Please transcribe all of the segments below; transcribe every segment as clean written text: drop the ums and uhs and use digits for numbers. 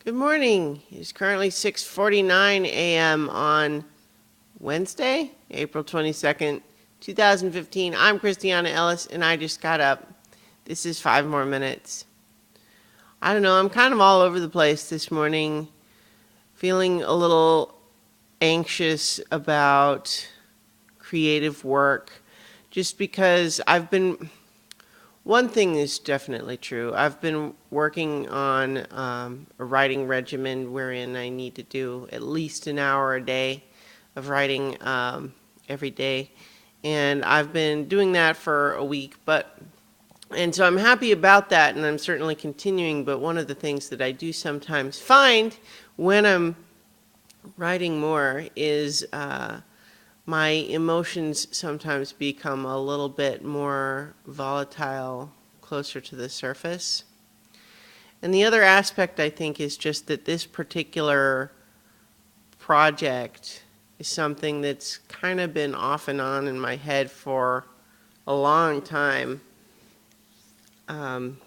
Good morning. It's currently 6:49 a.m. on Wednesday, April 22nd, 2015. I'm Christiana Ellis, and I just got up. This is 5 more minutes. I don't know, I'm kind of all over the place this morning, feeling a little anxious about creative work, just because one thing is definitely true. I've been working on a writing regimen wherein I need to do at least an hour a day of writing every day. And I've been doing that for a week, and so I'm happy about that, and I'm certainly continuing. But one of the things that I do sometimes find when I'm writing more is my emotions sometimes become a little bit more volatile, closer to the surface. And the other aspect, I think, is just that this particular project is something that's kind of been off and on in my head for a long time. Um,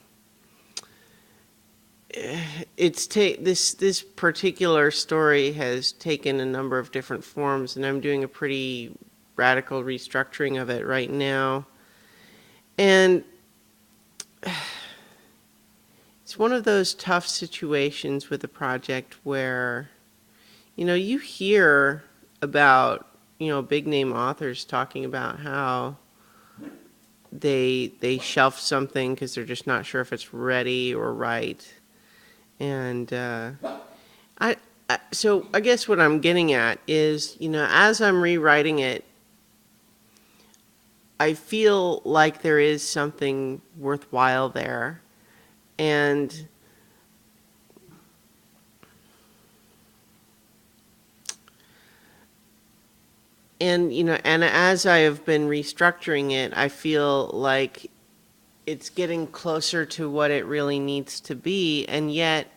this particular story has taken a number of different forms, and I'm doing a pretty radical restructuring of it right now. And it's one of those tough situations with a project where, you hear about, big name authors talking about how they shelf something because they're just not sure if it's ready or right. And I, so I guess what I'm getting at is, as I'm rewriting it, I feel like there is something worthwhile there. And and as I have been restructuring it, I feel like it's getting closer to what it really needs to be. And yet,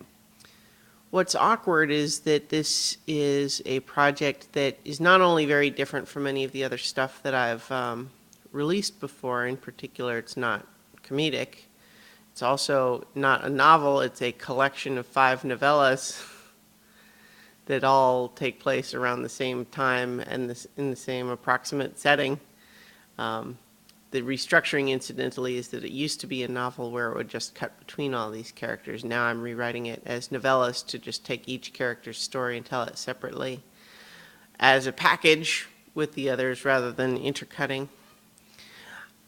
what's awkward is that this is a project that is not only very different from any of the other stuff that I've released before. In particular, it's not comedic. It's also not a novel. It's a collection of 5 novellas that all take place around the same time and in the same approximate setting. The restructuring, incidentally, is that it used to be a novel where it would just cut between all these characters. Now I'm rewriting it as novellas to just take each character's story and tell it separately as a package with the others rather than intercutting.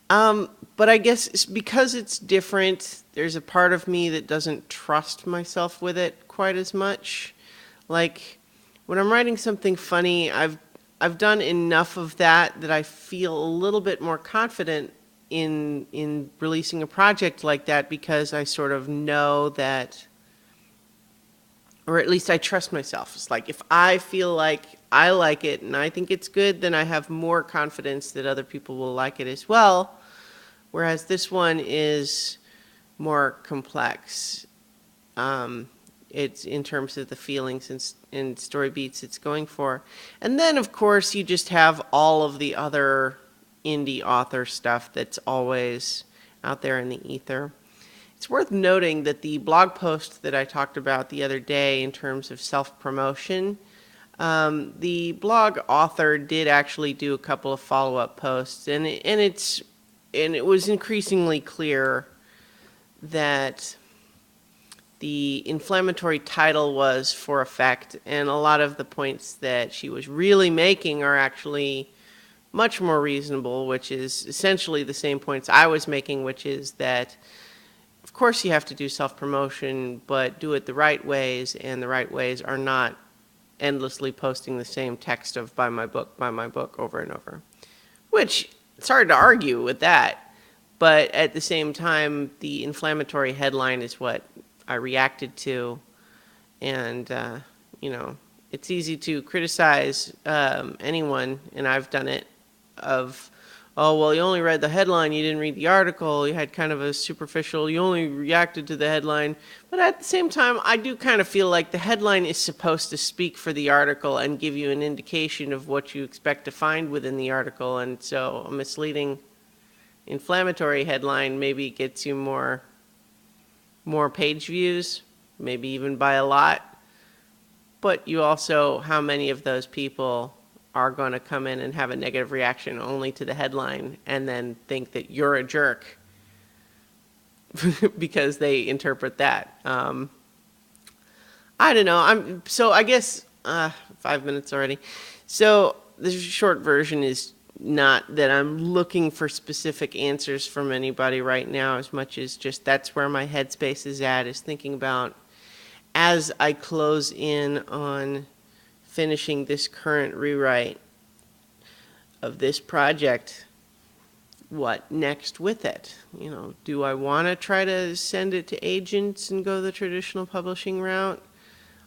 But I guess it's because it's different, there's a part of me that doesn't trust myself with it quite as much. Like, when I'm writing something funny, I've done enough of that I feel a little bit more confident in releasing a project like that, because I sort of know that, or at least I trust myself. It's like, if I feel like I like it and I think it's good, then I have more confidence that other people will like it as well. Whereas this one is more complex. It's in terms of the feelings and story beats it's going for. And then, of course, you just have all of the other indie author stuff that's always out there in the ether. It's worth noting that the blog post that I talked about the other day in terms of self-promotion, the blog author did actually do a couple of follow-up posts, and it was increasingly clear that the inflammatory title was for effect, and a lot of the points that she was really making are actually much more reasonable, which is essentially the same points I was making, which is that, of course, you have to do self-promotion, but do it the right ways, and the right ways are not endlessly posting the same text of buy my book over and over. Which, it's hard to argue with that, but at the same time, the inflammatory headline is what I reacted to, and it's easy to criticize anyone, and I've done it, of, oh, well, you only read the headline, you didn't read the article, you had kind of a superficial, you only reacted to the headline. But at the same time, I do kind of feel like the headline is supposed to speak for the article and give you an indication of what you expect to find within the article, and so a misleading inflammatory headline maybe gets you more page views. maybe even by a lot. But you also, how many of those people are going to come in and have a negative reaction only to the headline and then think that you're a jerk because they interpret that? I don't know. I guess 5 minutes already. So the short version is not that I'm looking for specific answers from anybody right now, as much as just that's where my headspace is at, is thinking about, as I close in on finishing this current rewrite of this project, what next with it? Do I want to try to send it to agents and go the traditional publishing route?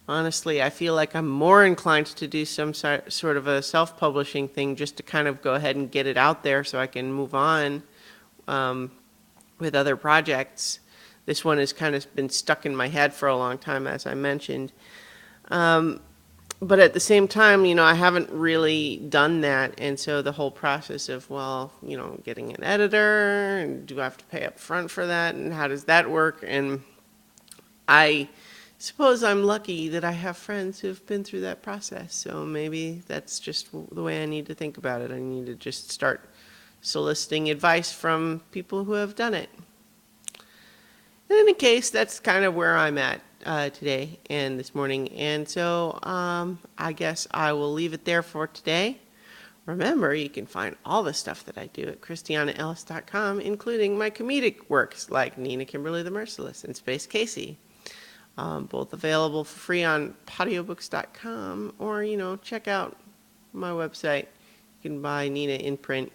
Honestly, I feel like I'm more inclined to do some sort of a self-publishing thing, just to kind of go ahead and get it out there so I can move on with other projects. This one has kind of been stuck in my head for a long time, as I mentioned. But at the same time, I haven't really done that. And so the whole process of, getting an editor, and do I have to pay up front for that? And how does that work? And I suppose I'm lucky that I have friends who've been through that process. So maybe that's just the way I need to think about it. I need to just start soliciting advice from people who have done it. In any case, that's kind of where I'm at today and this morning. And so I guess I will leave it there for today. Remember, you can find all the stuff that I do at christianaellis.com, including my comedic works like Nina Kimberly the Merciless and Space Casey. Both available for free on audiobooks.com, or, check out my website. You can buy Nina in print.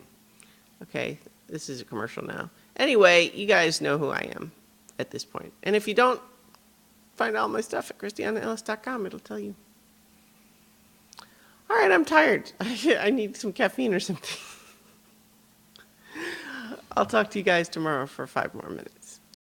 Okay, this is a commercial now. Anyway, you guys know who I am at this point. And if you don't, find all my stuff at christianaellis.com. It'll tell you. All right, I'm tired. I need some caffeine or something. I'll talk to you guys tomorrow for 5 more minutes.